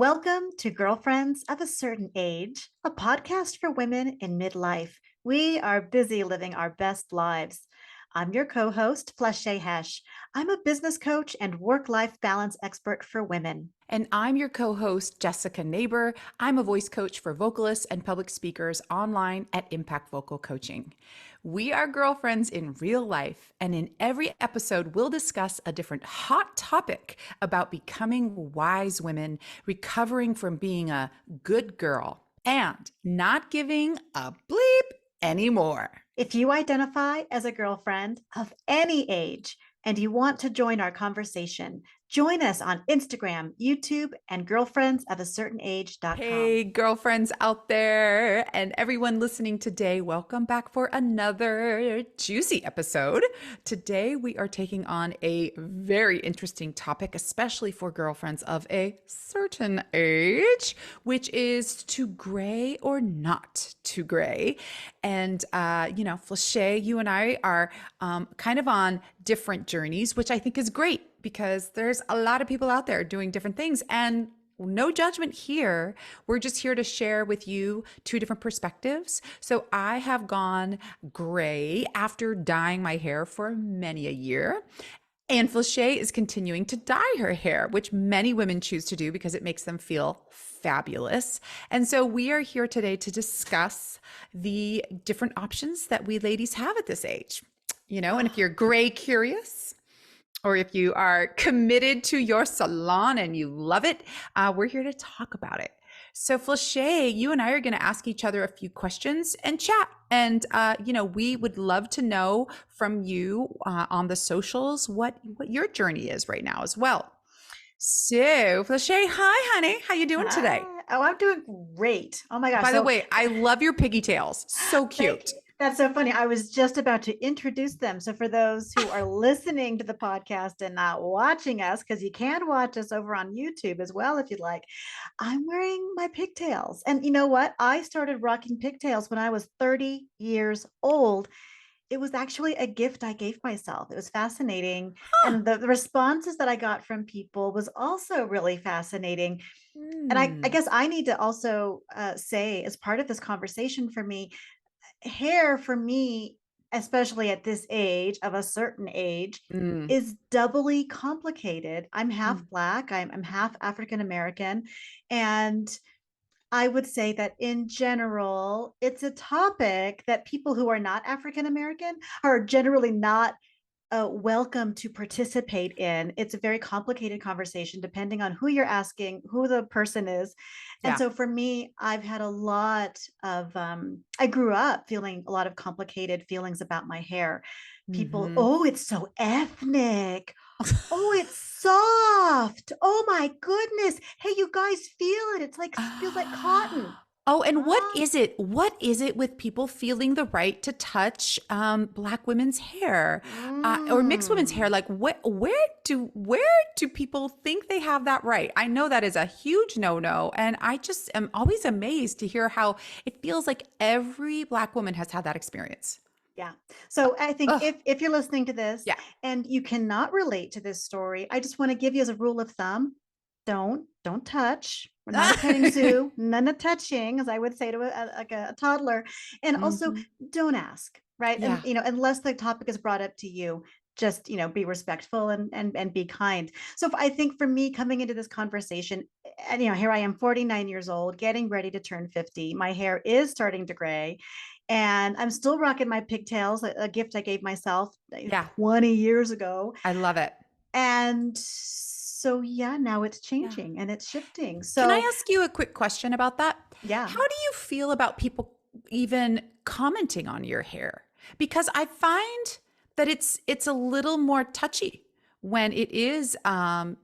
Welcome to Girlfriends of a Certain Age, a podcast for women in midlife. We are busy living our best lives. I'm your co host, Flesché. I'm a business coach and work life balance expert for women. And I'm your co host, Jessica Neighbor. I'm a voice coach for vocalists and public speakers online at Impact Vocal Coaching. We are girlfriends in real life, and in every episode, we'll discuss a different hot topic about becoming wise women, recovering from being a good girl, and not giving a bleep anymore. If you identify as a girlfriend of any age and you want to join our conversation, join us on Instagram, YouTube, and girlfriendsofacertainage.com. Hey, girlfriends out there and everyone listening today, welcome back for another juicy episode. Today, we are taking on a very interesting topic, especially for girlfriends of a certain age, which is to gray or not to gray. And, Flesché, you and I are kind of on different journeys, which I think is great because there's a lot of people out there doing different things. And no judgment here. We're just here to share with you two different perspectives. So I have gone gray after dyeing my hair for many a year. And Flesché is continuing to dye her hair, which many women choose to do because it makes them feel fabulous. And so we are here today to discuss the different options that we ladies have at this age. And if you're gray curious, or if you are committed to your salon and you love it, we're here to talk about it. So Flesché, you and I are going to ask each other a few questions and chat. And, we would love to know from you on the socials what your journey is right now as well. So Flesché, hi, honey. How you doing today? Oh, I'm doing great. Oh my gosh. By the way, I love your piggy tails. So cute. That's so funny. I was just about to introduce them. So for those who are listening to the podcast and not watching us, because you can watch us over on YouTube as well if you'd like, I'm wearing my pigtails. And you know what? I started rocking pigtails when I was 30 years old. It was actually a gift I gave myself. It was fascinating. Huh. And the responses that I got from people was also really fascinating. And I guess I need to also say, as part of this conversation for me, hair for me, especially at this age of a certain age, is doubly complicated. I'm half Black, I'm half African American. And I would say that in general, it's a topic that people who are not African American are generally not welcome to participate in. It's a very complicated conversation depending on who you're asking, who the person is. And Yeah. so for me, I've had a lot of, I grew up feeling a lot of complicated feelings about my hair. People, oh, it's so ethnic. Oh, it's soft. Oh my goodness. Hey, you guys feel it. It's like, feels like cotton. Oh, and what Ah. is it? What is it with people feeling the right to touch Black women's hair or mixed women's hair? Like, where do people think they have that right? I know that is a huge no-no, and I just am always amazed to hear how it feels like every Black woman has had that experience. Yeah. So I think Ugh, if you're listening to this yeah. and you cannot relate to this story, I just want to give you as a rule of thumb, don't touch. We're not a petting zoo, none of touching, as I would say to a toddler. And also Mhm. don't ask, right? And Yeah. unless the topic is brought up to you, just be respectful and be kind. So I think for me coming into this conversation, and here I am 49 years old, getting ready to turn 50. My hair is starting to gray. And I'm still rocking my pigtails, a gift I gave myself Yeah. 20 years ago. I love it. And so, yeah, now it's Yeah. changing and it's shifting. Can I So, ask you a quick question about that? yeah. How do you feel about people even commenting on your hair? Because I find that it's a little more touchy when it is a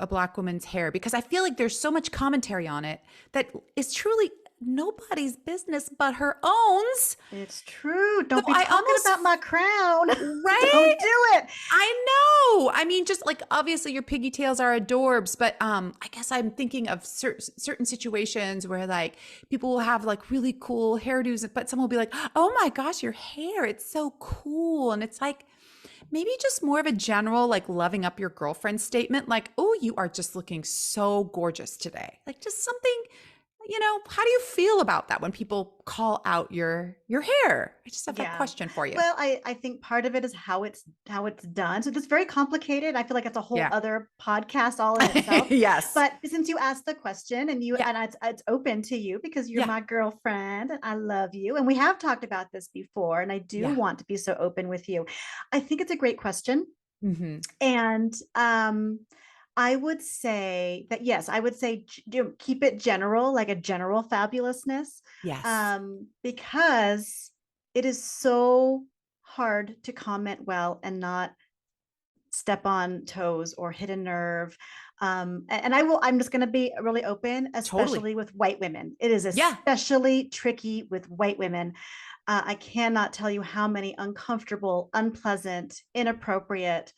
Black woman's hair, because I feel like there's so much commentary on it that is truly nobody's business but her own's. It's true. So Don't be I talking almost about my crown. right? Don't do it. I know. I mean, just like obviously your piggy tails are adorbs, but I guess I'm thinking of certain situations where like people will have like really cool hairdos, but someone will be like, "Oh my gosh, your hair, it's so cool," and it's like maybe just more of a general, like loving up your girlfriend statement, like, oh, you are just looking so gorgeous today. Like just something, how do you feel about that when people call out your hair? I just have that Yeah. question for you. Well, I think part of it is how it's done. So it's very complicated. I feel like it's a whole Yeah. other podcast all in itself. Yes. But since you asked the question Yeah. and it's open to you because you're Yeah. my girlfriend and I love you. And we have talked about this before, and I do Yeah. want to be so open with you. I think it's a great question. Hmm. And I would say that yes, I would say keep it general, like a general fabulousness, Yes. because it is so hard to comment well and not step on toes or hit a nerve. And I'm just going to be really open, Totally. especially with white women. It is Yeah. especially tricky with white women. I cannot tell you how many uncomfortable, unpleasant, inappropriate,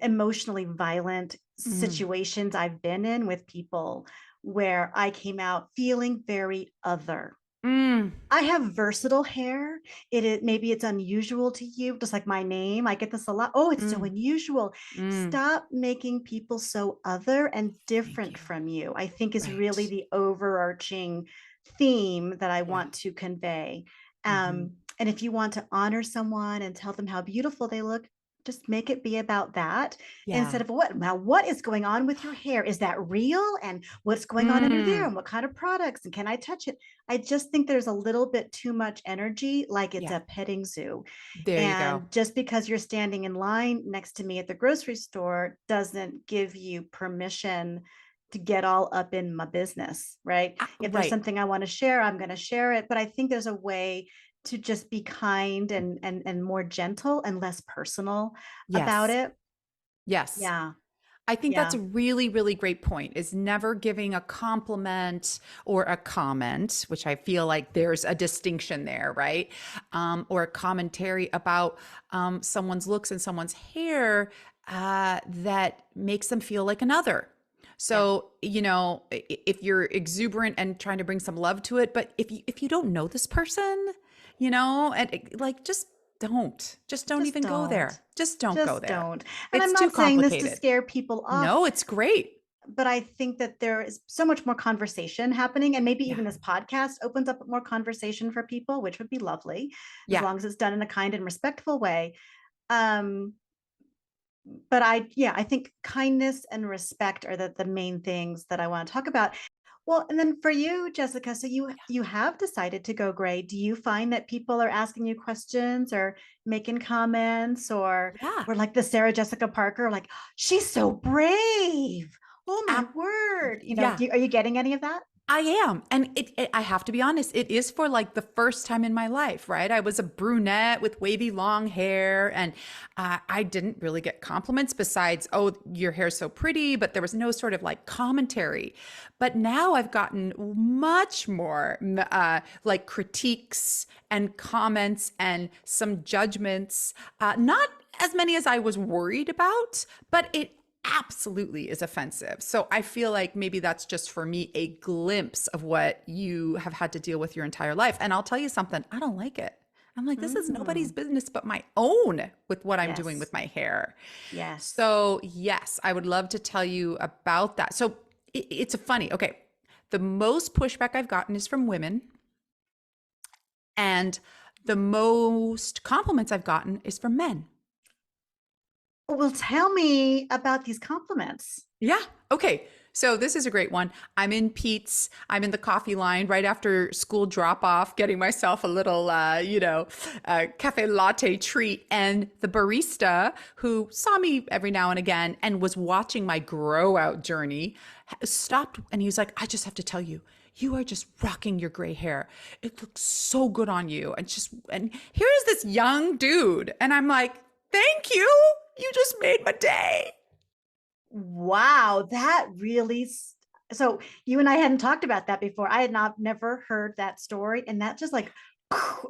emotionally violent Mm. situations I've been in with people where I came out feeling very other. Mm. I have versatile hair. It is maybe it's unusual to you, just like my name. I get this a lot. Oh, it's so Mm. unusual. Mm. Stop making people so other and Thank different you. from you. I think is really Right. the overarching theme that I Yeah. want to convey. Hmm. And if you want to honor someone and tell them how beautiful they look, just make it be about that Yeah. instead of what is going on with your hair? Is that real? And what's going on under there? Mm. And what kind of products? And can I touch it? I just think there's a little bit too much energy, like it's Yeah. a petting zoo. There you go. And just because you're standing in line next to me at the grocery store doesn't give you permission to get all up in my business, right? If there's Right. something I want to share, I'm going to share it. But I think there's a way to just be kind and more gentle and less personal about Yes. it. Yes. Yeah. I think that's Yeah. a really, really great point is never giving a compliment or a comment, which I feel like there's a distinction there, right? Or a commentary about someone's looks and someone's hair that makes them feel like another. Yeah. So, if you're exuberant and trying to bring some love to it, but if you don't know this person, like just don't Just even go don't. there. Just don't go Just there. don't. And I'm It's too not saying this to complicated. scare people No, off, it's great. but I think that there is so much more conversation happening. And maybe Yeah. even this podcast opens up more conversation for people, which would be lovely, as Yeah. long as it's done in a kind and respectful way. Um, but I think kindness and respect are the main things that I want to talk about. Well, and then for you, Jessica, so you have decided to go gray. Do you find that people are asking you questions or making comments Yeah. or like the Sarah Jessica Parker, like she's so brave. Oh my Ab- word. yeah. Are you getting any of that? I am. And I have to be honest, it is for like the first time in my life, right? I was a brunette with wavy long hair, and I didn't really get compliments besides, oh, your hair's so pretty, but there was no sort of like commentary. But now I've gotten much more like critiques and comments and some judgments, not as many as I was worried about, but it absolutely is offensive. So I feel like maybe that's just for me a glimpse of what you have had to deal with your entire life. And I'll tell you something, I don't like it. I'm like, this is nobody's Mm, business but my own with what I'm doing yes. with my hair. Yes. So, yes, I would love to tell you about that. So, it's a funny, okay. The most pushback I've gotten is from women, and the most compliments I've gotten is from men. Well, tell me about these compliments. Yeah. Okay. So this is a great one. I'm in Pete's. I'm in the coffee line right after school drop off, getting myself a little, cafe latte treat. And the barista who saw me every now and again and was watching my grow out journey stopped and he was like, I just have to tell you, you are just rocking your gray hair. It looks so good on you. And here is this young dude. And I'm like, thank you. You just made my day. Wow, so you and I hadn't talked about that before. I had never heard that story, and that just like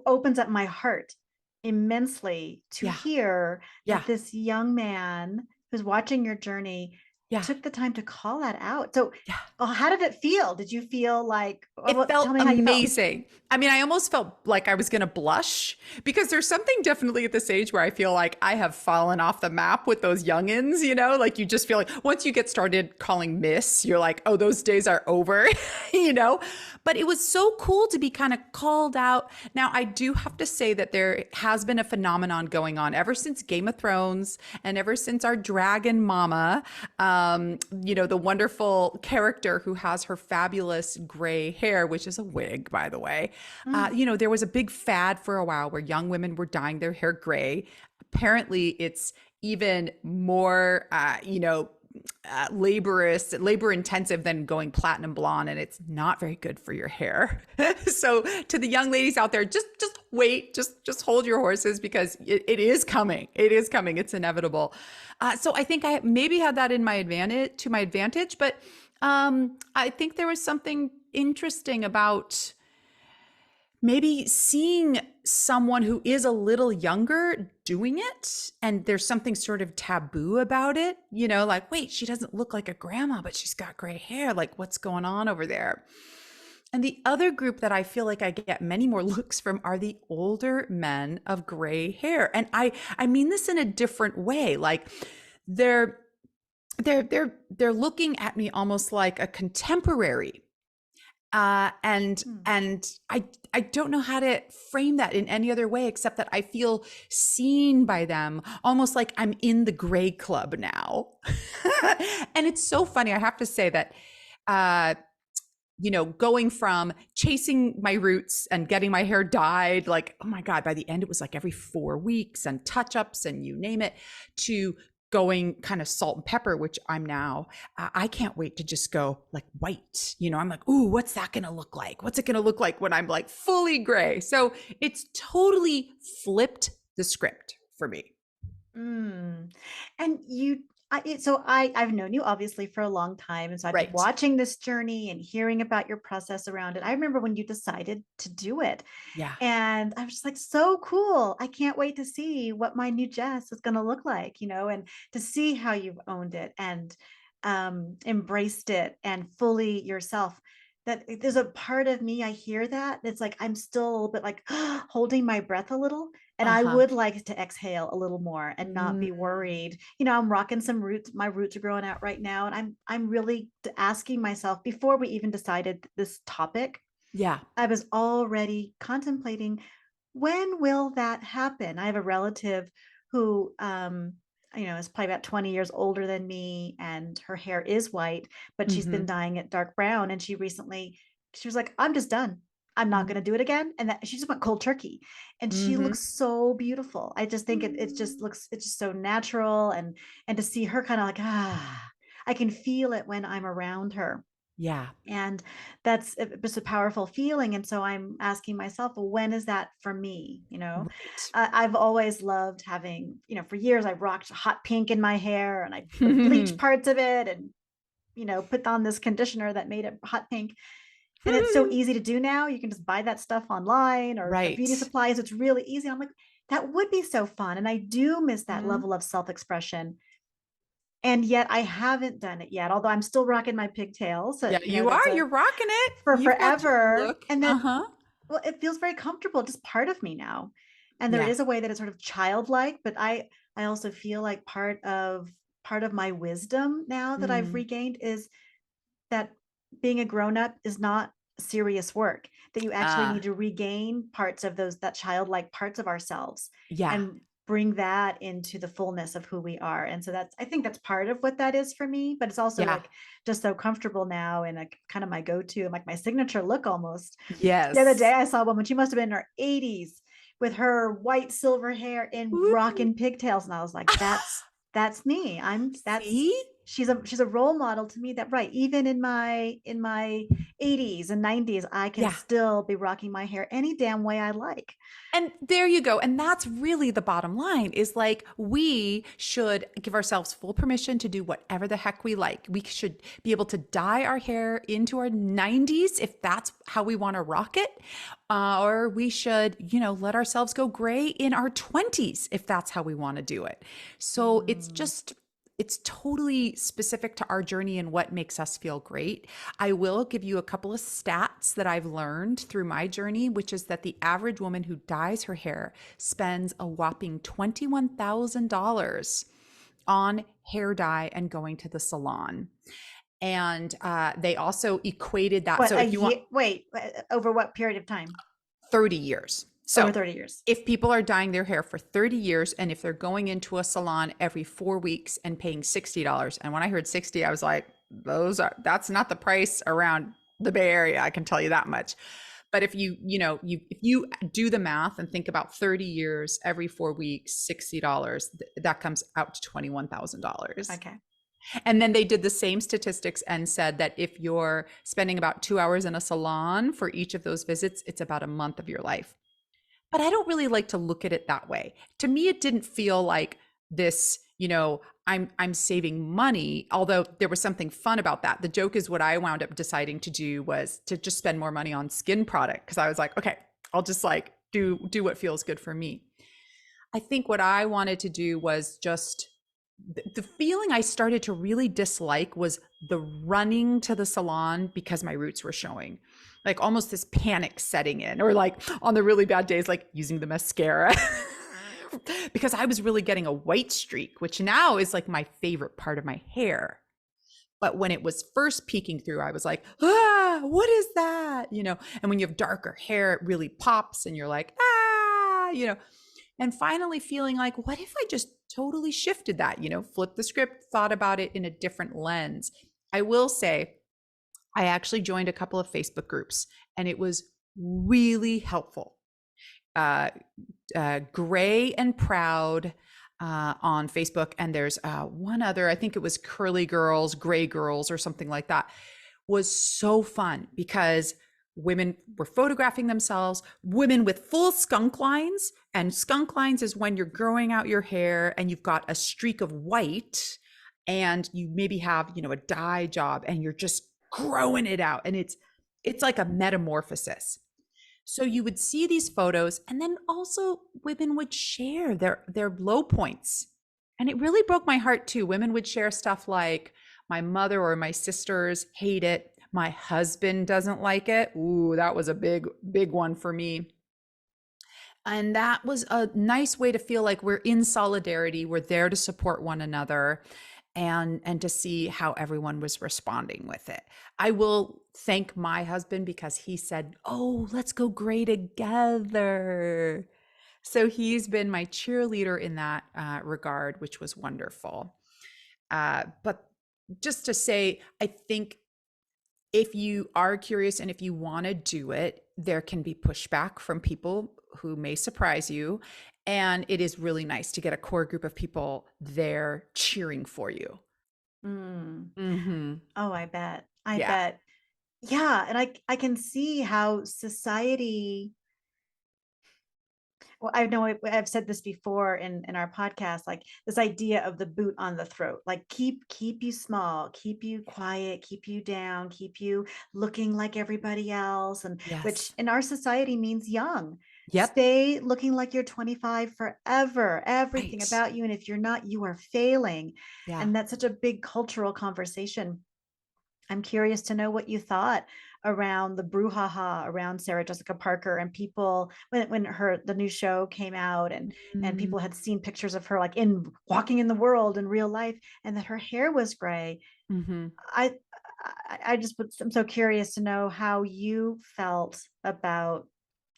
opens up my heart immensely to Yeah. hear Yeah. that this young man who's watching your journey Yeah. took the time to call that out. So Yeah. Oh, how did it feel? Did you feel like, It tell felt me how you felt. amazing. I mean, I almost felt like I was going to blush because there's something definitely at this age where I feel like I have fallen off the map with those youngins, you know, like you just feel like once you get started calling miss, you're like, oh, those days are over, you know? But it was so cool to be kind of called out. Now, I do have to say that there has been a phenomenon going on ever since Game of Thrones and ever since our dragon mama, you know, the wonderful character who has her fabulous gray hair, which is a wig, by the way. Mm. You know, there was a big fad for a while where young women were dyeing their hair gray. Apparently, it's even more, labor intensive than going platinum blonde, and it's not very good for your hair. So, to the young ladies out there, just wait, just hold your horses because it is coming. It is coming. It's inevitable. So, I think I maybe had that in my advantage, but I think there was something interesting about maybe seeing someone who is a little younger doing it, and there's something sort of taboo about it, you know, like, wait, she doesn't look like a grandma, but she's got gray hair. Like, what's going on over there? And the other group that I feel like I get many more looks from are the older men of gray hair. And I mean this in a different way. Like they're they're looking at me almost like a contemporary, and Mm. I don't know how to frame that in any other way except that I feel seen by them, almost like I'm in the gray club now. And it's so funny. I have to say that, uh, you know, going from chasing my roots and getting my hair dyed, like, oh my God, by the end, it was like every 4 weeks and touch ups and you name it, to going kind of salt and pepper, which I'm now. I can't wait to just go like white. You know, I'm like, ooh, what's that going to look like? What's it going to look like when I'm like fully gray? So it's totally flipped the script for me. Mm. And I've known you obviously for a long time, and so I've been Right. watching this journey and hearing about your process around it. I remember when you decided to do it, Yeah. and I was just like, so cool. I can't wait to see what my new Jess is going to look like, and to see how you've owned it and embraced it and fully yourself. That there's a part of me, I hear that. It's like I'm still a little bit like holding my breath a little. And Uh I huh. would like to exhale a little more and not Mm, be worried. I'm rocking some roots. My roots are growing out right now. And I'm really asking myself before we even decided this topic, yeah. I was already contemplating, when will that happen? I have a relative who is probably about 20 years older than me, and her hair is white, but she's been Mm-hmm. dyeing it dark brown. And she was like, I'm just done. I'm not going to do it again. And that she just went cold turkey. And she Mm-hmm. looks so beautiful. I just think it's just so natural. And to see her kind of like, I can feel it when I'm around her, Yeah. and that's just a powerful feeling. And so I'm asking myself, well, when is that for me? Right. I've always loved having, for years I rocked hot pink in my hair, and I would bleach parts of it and put on this conditioner that made it hot pink. And it's so easy to do now. You can just buy that stuff online or a beauty Right. supplies. It's really easy. I'm like, that would be so fun. And I do miss that Mhm. level of self-expression, and yet I haven't done it yet, although I'm still rocking my pigtails. Yeah, you That's are. a You're rocking it. for You've got your forever. look. And then, Uh-huh. well, it feels very comfortable, just part of me now. And there Yeah. is a way that it's sort of childlike, but I also feel like part of my wisdom now that I've Mm. regained is that being a grown up is not serious work, that you actually Uh, need to regain parts of that childlike parts of ourselves yeah. and bring that into the fullness of who we are. And so I think that's part of what that is for me, but it's also Yeah. like just so comfortable now, and like kind of my go-to and like my signature look almost. The other day Yes. I saw a woman, she must have been in her 80s, with her white silver hair and Woo. rocking pigtails. And I was like, that's me. That's See? she's a role model to me, that right, even in my 80s and 90s, I can Yeah. still be rocking my hair any damn way I like. And there you go. And that's really the bottom line, is like we should give ourselves full permission to do whatever the heck we like. We should be able to dye our hair into our 90s if that's how we want to rock it. Or we should, you know, let ourselves go gray in our 20s if that's how we want to do it. So it's Mm. just, it's totally specific to our journey and what makes us feel great. I will give you a couple of stats that I've learned through my journey, which is that the average woman who dyes her hair spends a whopping $21,000 on hair dye and going to the salon. And they also equated that. What, So a if you want year? Wait, over what period of time? 30 years. Over So 30 years. if people are dyeing their hair for 30 years and if they're going into a salon every 4 weeks and paying $60, and when I heard 60, I was like, that's not the price around the Bay Area, I can tell you that much. But if if you do the math and think about 30 years, every 4 weeks, $60, that comes out to $21,000. Okay. And then they did the same statistics and said that if you're spending about 2 hours in a salon for each of those visits, it's about a month of your life. But I don't really like to look at it that way. To me, it didn't feel like this, I'm saving money, although there was something fun about that. The joke is what I wound up deciding to do was to just spend more money on skin product, because I was like, okay, I'll just like do what feels good for me. I think what I wanted to do was just the feeling I started to really dislike was the running to the salon because my roots were showing, like almost this panic setting in, or like on the really bad days, like using the mascara because I was really getting a white streak, which now is like my favorite part of my hair. But when it was first peeking through, I was like, what is that? And when you have darker hair, it really pops and you're like, and finally feeling like, what if I just totally shifted that, flipped the script, thought about it in a different lens. I will say, I actually joined a couple of Facebook groups and it was really helpful. Gray and Proud on Facebook. And there's one other, I think it was Curly Girls, Gray Girls, or something like that, was so fun because women were photographing themselves, women with full skunk lines. And skunk lines is when you're growing out your hair and you've got a streak of white and you maybe have, a dye job and you're just growing it out. And it's like a metamorphosis. So you would see these photos, and then also women would share their low points. And it really broke my heart too. Women would share stuff like, my mother or my sisters hate it. My husband doesn't like it. Ooh, that was a big, big one for me. And that was a nice way to feel like we're in solidarity. We're there to support one another and to see how everyone was responding with it. I will thank my husband because he said, oh, let's go gray together. So he's been my cheerleader in that regard, which was wonderful. But just to say, I think if you are curious and if you want to do it, there can be pushback from people who may surprise you. And it is really nice to get a core group of people there cheering for you. Mm. Mm-hmm. Oh, I bet. I Yeah. bet. Yeah. And I can see how society, well, I know I've said this before in our podcast, like this idea of the boot on the throat, like keep you small, keep you quiet, keep you down, keep you looking like everybody else, and which Yes. in our society means young. Yep. Stay looking like you're 25 forever, everything Right. about you, and if you're not, you are failing. Yeah. And that's such a big cultural conversation. I'm curious to know what you thought around the brouhaha around Sarah Jessica Parker, and people when the new show came out, and Mm, people had seen pictures of her like in walking in the world in real life, and that her hair was gray. mm-hmm. I I'm so curious to know how you felt about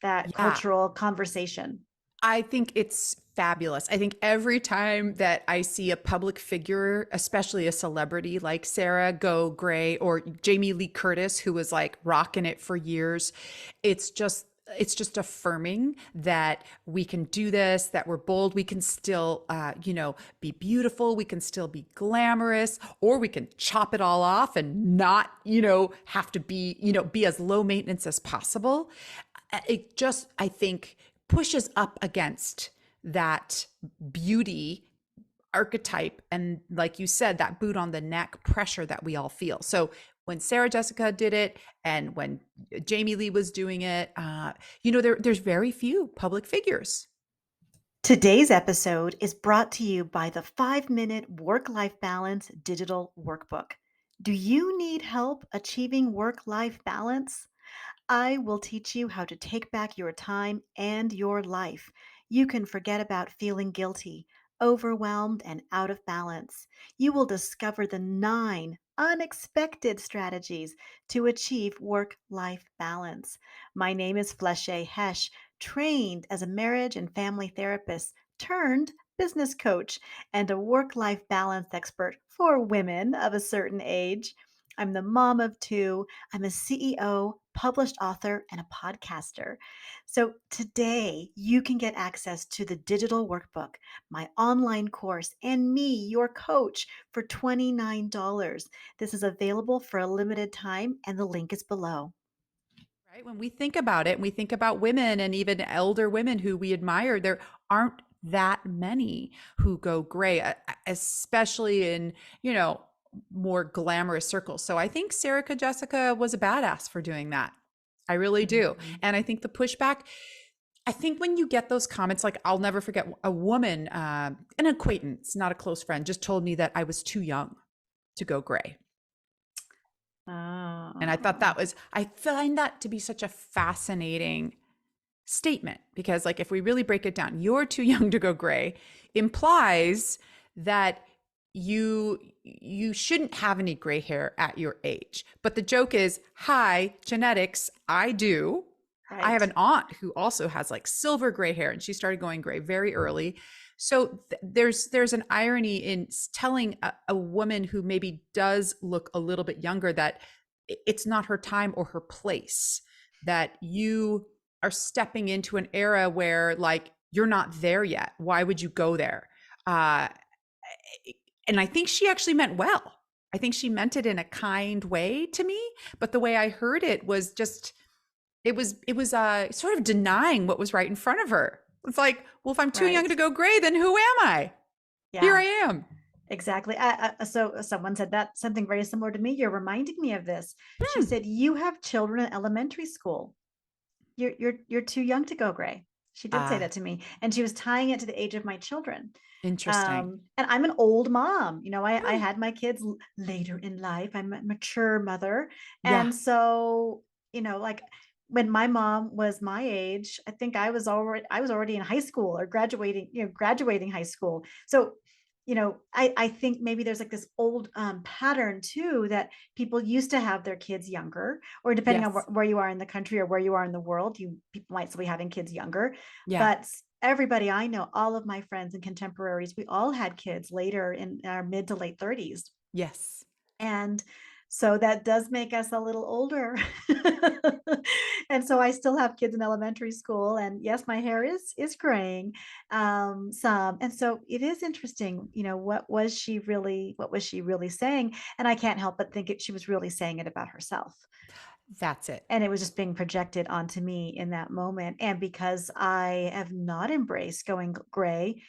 that Yeah. cultural conversation. I think it's fabulous. I think every time that I see a public figure, especially a celebrity like Sarah go gray, or Jamie Lee Curtis, who was like rocking it for years, it's just affirming that we can do this, that we're bold, we can still be beautiful, we can still be glamorous, or we can chop it all off and not have to be as low maintenance as possible. It just, I think, pushes up against that beauty archetype, and like you said, that boot on the neck pressure that we all feel. So when Sarah Jessica did it and when Jamie Lee was doing it, there's very few public figures. Today's episode is brought to you by the 5 Minute Work Life Balance Digital Workbook. Do you need help achieving work life balance? I will teach you how to take back your time and your life. You can forget about feeling guilty, overwhelmed, and out of balance. You will discover the 9 unexpected strategies to achieve work life balance. My name is Flesché, trained as a marriage and family therapist turned business coach and a work life balance expert for women of a certain age. I'm the mom of two. I'm a CEO, published author, and a podcaster. So today you can get access to the digital workbook, my online course, and me, your coach, for $29. This is available for a limited time, and the link is below. Right? When we think about it, we think about women and even elder women who we admire, there aren't that many who go gray, especially in, you know, more glamorous circles. So I think Sarah Jessica was a badass for doing that. I really do. Mhm. And I think the pushback, I think when you get those comments, like I'll never forget a woman, an acquaintance, not a close friend, just told me that I was too young to go gray. And I thought Oh, that was, I find that to be such a fascinating statement because, like, if we really break it down, you're too young to go gray implies that you shouldn't have any gray hair at your age. But the joke is, hi, genetics, I do. I have right. an aunt who also has like silver gray hair and she started going gray very early. So there's an irony in telling a woman who maybe does look a little bit younger that it's not her time or her place, that you are stepping into an era where like you're not there yet. Why would you go there? Uh, and I think she actually meant well. I think she meant it in a kind way to me, but the way I heard it was just it was sort of denying what was right in front of her. It's like, well, if I'm too young Right. to go gray, then who am I? Here I Yeah. am. Exactly. So someone said that something very similar to me. You're reminding me of this. She Hmm. said, "You have children in elementary school. You're too young to go gray." She did say Ah, that to me, and she was tying it to the age of my children. interesting. And I'm an old mom. I Hmm. had my kids later in life. I'm a mature mother, Yeah. and so like when my mom was my age, I think I was already in high school or graduating high school. So I think maybe there's like this old pattern too that people used to have their kids younger, or depending on Yes. where you are in the country or where you are in the world, people might still be having kids younger. Yeah. But everybody I know, all of my friends and contemporaries, we all had kids later in our mid to late 30s. Yes. And so that does make us a little older. And so I still have kids in elementary school, and yes, my hair is graying some. And so it is interesting, what was she really saying? And I can't help but think she was really saying it about herself. That's it. And it was just being projected onto me in that moment. And because I have not embraced going gray,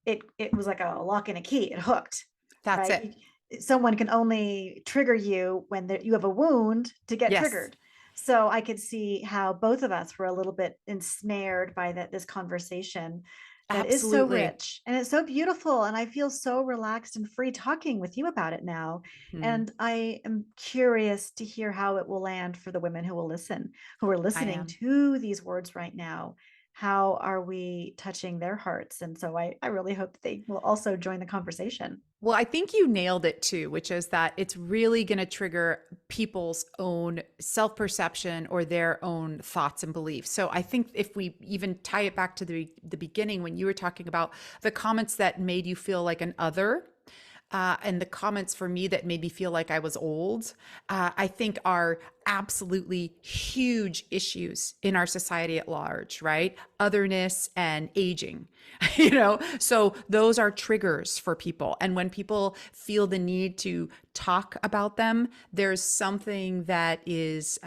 it was like a lock and a key. It hooked, That's right? it. Someone can only trigger you when you have a wound to get Yes. triggered. So I could see how both of us were a little bit ensnared by this conversation that is so Absolutely. rich and it's so beautiful. And I feel so relaxed and free talking with you about it now. Hmm. And I am curious to hear how it will land for the women who are I listening am. to these words right now. How are we touching their hearts? And so I really hope that they will also join the conversation. Well, I think you nailed it too, which is that it's really going to trigger people's own self perception or their own thoughts and beliefs. So I think if we even tie it back to the beginning when you were talking about the comments that made you feel like an other, and the comments for me that made me feel like I was old, I think are absolutely huge issues in our society at large, right? Otherness and aging, so those are triggers for people. And when people feel the need to talk about them, there's something that is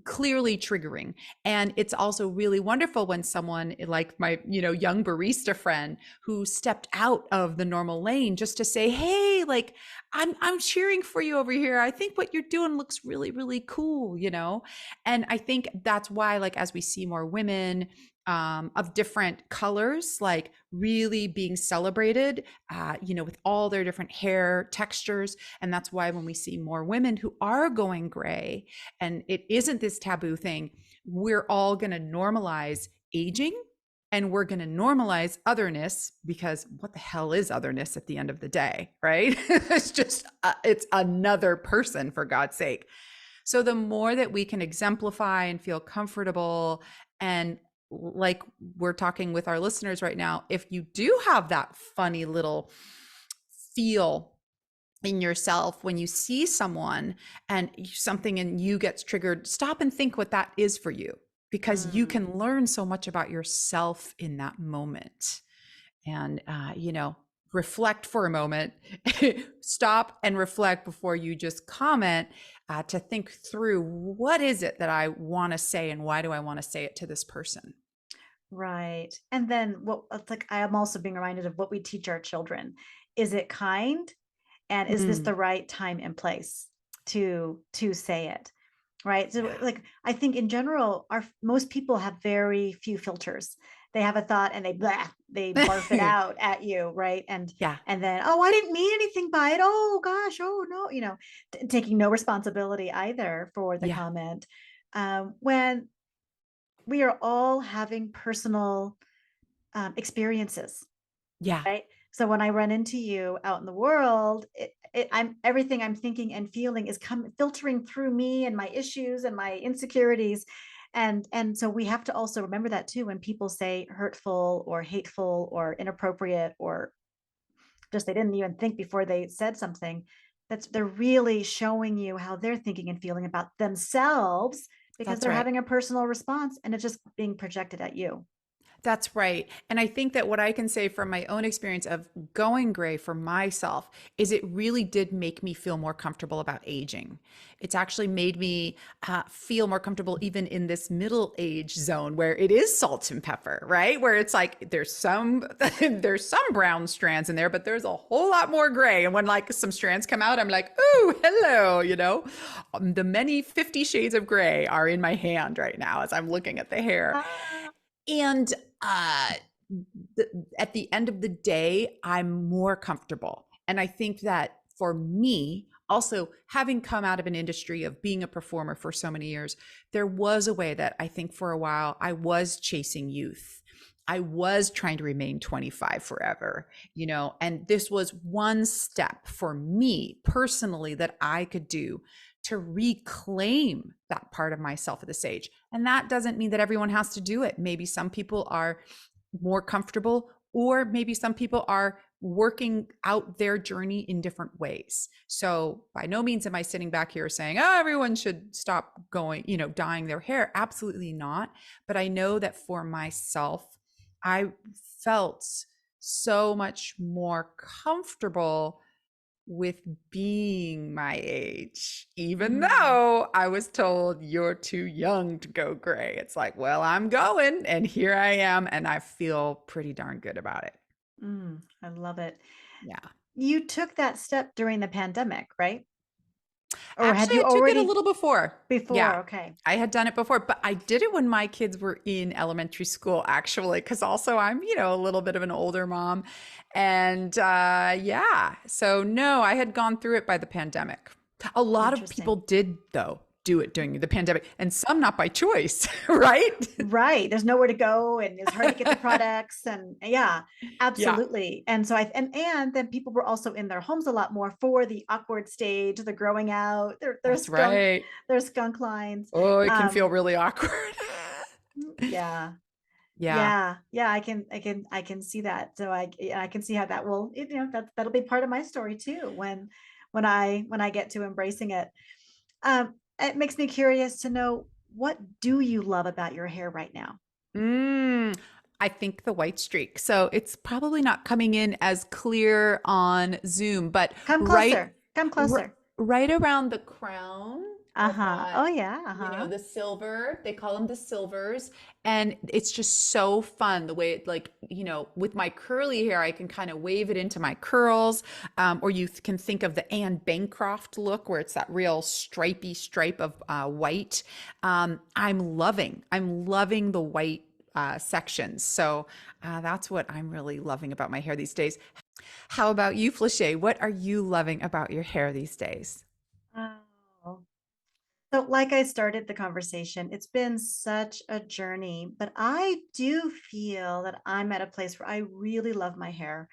clearly triggering. And it's also really wonderful when someone like my, young barista friend who stepped out of the normal lane just to say, hey, like, I'm cheering for you over here. I think what you're doing looks really, really cool, you know? And I think that's why, like, as we see more women of different colors, like really being celebrated, with all their different hair textures. And that's why when we see more women who are going gray and it isn't this taboo thing, we're all going to normalize aging and we're going to normalize otherness, because what the hell is otherness at the end of the day, right? It's just it's another person, for God's sake. So the more that we can exemplify and feel comfortable, and like we're talking with our listeners right now, if you do have that funny little feel in yourself when you see someone and something in you gets triggered, stop and think what that is for you, because you Mm. can learn so much about yourself in that moment. And reflect for a moment. Stop and reflect before you just comment, to think through, what is it that I want to say and why do I want to say it to this person. Right. And then what it's like I am also being reminded of what we teach our children. Is it kind? And is this Mm, the right time and place to say it? Right. So yeah. like I think in general, our most people have very few filters. They have a thought and they barf it out at you, right? Yeah. And then, oh, I didn't mean anything by it. Oh gosh, oh no, taking no responsibility either for the Yeah. comment. When we are all having personal experiences, Yeah. right? So when I run into you out in the world, I'm everything I'm thinking and feeling is filtering through me and my issues and my insecurities, and so we have to also remember that too when people say hurtful or hateful or inappropriate or just they didn't even think before they said something. That's they're really showing you how they're thinking and feeling about themselves because That's they're right. having a personal response and it's just being projected at you. That's right. And I think that what I can say from my own experience of going gray for myself is it really did make me feel more comfortable about aging. It's actually made me feel more comfortable even in this middle age zone where it is salt and pepper, right? Where it's like there's some there's some brown strands in there, but there's a whole lot more gray. And when like some strands come out, I'm like, "Ooh, hello," you know. The many 50 shades of gray are in my hand right now as I'm looking at the hair. Ah, And uh, at the end of the day, I'm more comfortable. And I think that for me, also having come out of an industry of being a performer for so many years, there was a way that I think for a while I was chasing youth. I was trying to remain 25 forever, and this was one step for me personally that I could do to reclaim that part of myself at this age. And that doesn't mean that everyone has to do it. Maybe some people are more comfortable, or maybe some people are working out their journey in different ways. So by no means am I sitting back here saying, oh, everyone should stop going, dyeing their hair. Absolutely not. But I know that for myself, I felt so much more comfortable with being my age, even mm, though I was told you're too young to go gray. It's like, well, I'm going, and here I am, and I feel pretty darn good about it. I love it. Yeah. You took that step during the pandemic, right? Or had Actually, you I took it a already little before. before? Yeah. Okay. I had done it before, but I did it when my kids were in elementary school, actually, because also I'm, a little bit of an older mom. And yeah, so no, I had gone through it by the pandemic. A lot of people Interesting. did, though, do it during the pandemic, and some not by choice, right? Right. There's nowhere to go and it's hard to get the products and yeah, Yeah, absolutely. And so and then people were also in their homes a lot more for the awkward stage, the growing out, that's right. their skunk lines. Oh, it can feel Um really awkward. yeah. Yeah, Yeah. Yeah, I can see that. So I can see how that will that'll be part of my story too when I get to embracing it. It makes me curious to know, what do you love about your hair right now? Mm, I think the white streak. So it's probably not coming in as clear on Zoom, but Come right, closer. Come r closer. right around the crown. I've Uh-huh. got, Oh yeah. Uh-huh. the silver, they call them the silvers. And it's just so fun the way it, like, with my curly hair, I can kind of wave it into my curls. Or you can think of the Anne Bancroft look where it's that real stripy stripe of white. I'm loving the white sections. So that's what I'm really loving about my hair these days. How about you, Flesché? What are you loving about your hair these days? Oh. So, like I started the conversation, it's been such a journey, but I do feel that I'm at a place where I really love my hair.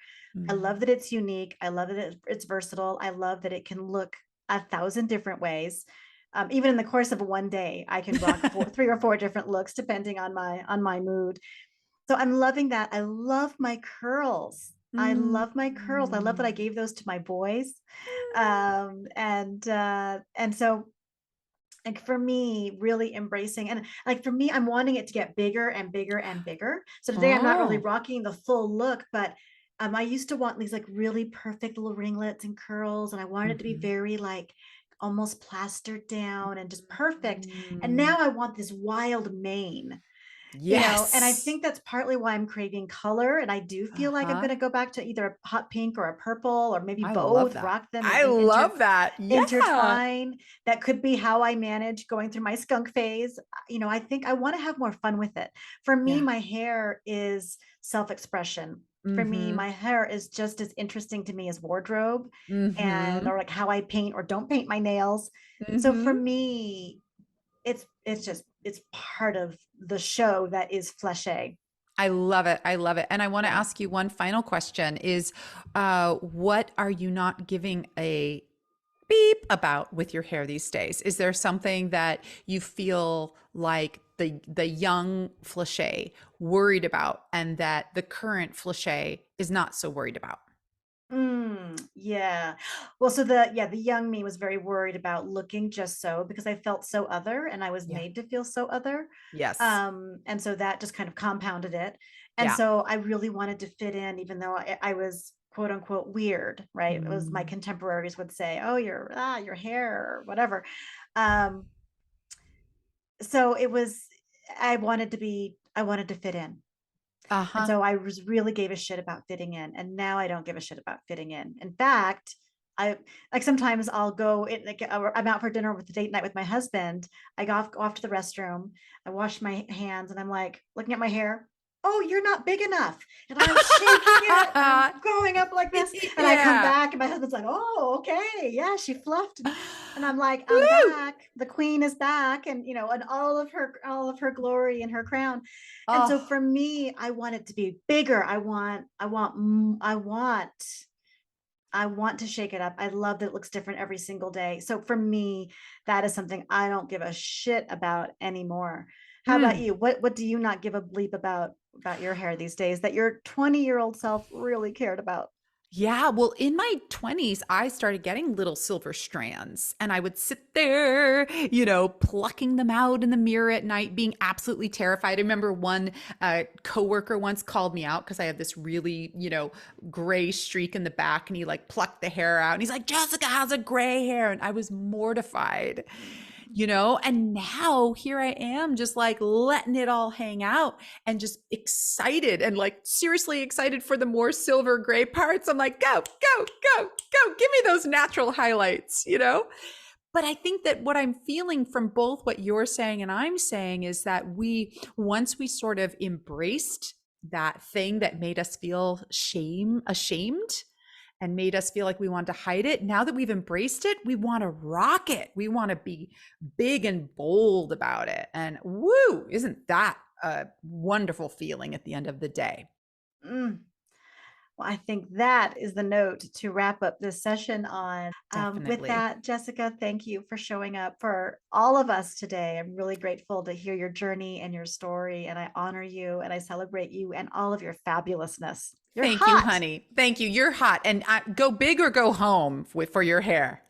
I love Mhm. that it's unique. I love that it's versatile. I love that it can look a thousand different ways. Even in the course of one day, I can rock three or four different looks depending on my mood. So I'm loving that. I love my curls. I love my curls. I love that I Mm. gave those to my boys. And so like for me really embracing and like for me I'm wanting it to get bigger and bigger and bigger, so today I'm not really Oh. rocking the full look, but I used to want these like really perfect little ringlets and curls, and I wanted it to be Mhm. very like almost plastered down and just perfect, and Mm. now I want this wild mane, and I Yes. think that's partly why I'm craving color. And I do feel like I'm Uh-huh. going to go back to either a hot pink or a purple or maybe I love both, that. rock them I love that. Yeah. intertwine. That could be how I manage going through my skunk phase. I think I want to have more fun with it. For me, Yeah. my hair is self expression. For me, Mhm. my hair is just as interesting to me as wardrobe and Mhm. or like how I paint or don't paint my nails. So for Mhm. me, it's part of the show that is Flesché. I love it. I love it. And I want to Yeah. ask you one final question is what are you not giving a beep about with your hair these days? Is there something that you feel like the young Flesché worried about and that the current Flesché is not so worried about? Yeah. Well, the young me was very worried about looking just so because I felt so other and I was Yeah. made to feel so other. Yes. And so that just kind of compounded it. And Yeah. so I really wanted to fit in, even though I was quote unquote weird, right? It was my Mm. contemporaries would say, "Oh, your hair or whatever." Um, so it was I wanted to fit in. And Uh-huh. so I was really gave a shit about fitting in. And now I don't give a shit about fitting in. In fact, I like sometimes I'll go in, like I'm out for dinner with the date night with my husband. I go off to the restroom. I wash my hands and I'm like looking at my hair. Oh, you're not big enough. And I'm shaking it and I'm going up like this. And I come Yeah. back and my husband's like, oh, okay. Yeah, she fluffed. And I'm like, I'm Woo! back. The queen is back. And and all of her glory and her crown. And so Oh, for me, I want it to be bigger. I want to shake it up. I love that it looks different every single day. So for me, that is something I don't give a shit about anymore. How about mm. you? What do you not give a bleep about your hair these days that your 20-year-old self really cared about? Yeah, well, in my 20s, I started getting little silver strands, and I would sit there, plucking them out in the mirror at night, being absolutely terrified. I remember one coworker once called me out because I had this really, gray streak in the back, and he like plucked the hair out, and he's like, "Jessica has a gray hair," and I was mortified. And now here I am just like letting it all hang out and just excited and like seriously excited for the more silver gray parts. I'm like, go, go, go, go. Give me those natural highlights. But I think that what I'm feeling from both what you're saying and I'm saying is that once we sort of embraced that thing that made us feel ashamed, and made us feel like we wanted to hide it. Now that we've embraced it, we want to rock it. We want to be big and bold about it. And woo, isn't that a wonderful feeling at the end of the day? Mm. Well, I think that is the note to wrap up this session on. With Definitely. that, Jessica, thank you for showing up for all of us today. I'm really grateful to hear your journey and your story, and I honor you and I celebrate you and all of your fabulousness. You're Thank you, hot. honey. Thank you. You're hot. And go big or go home for your hair.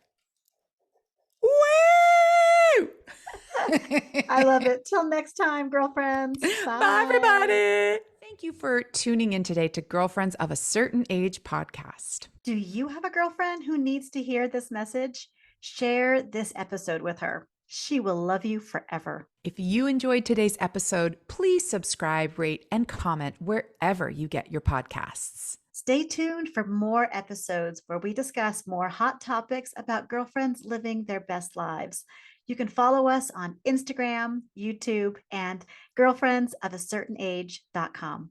Woo! I love it. Till next time, girlfriends. Bye, Bye. everybody. Thank you for tuning in today to Girlfriends of a Certain Age podcast. Do you have a girlfriend who needs to hear this message? Share this episode with her. She will love you forever. If you enjoyed today's episode, please subscribe, rate, and comment wherever you get your podcasts. Stay tuned for more episodes where we discuss more hot topics about girlfriends living their best lives. You can follow us on Instagram, YouTube, and girlfriendsofacertainage.com.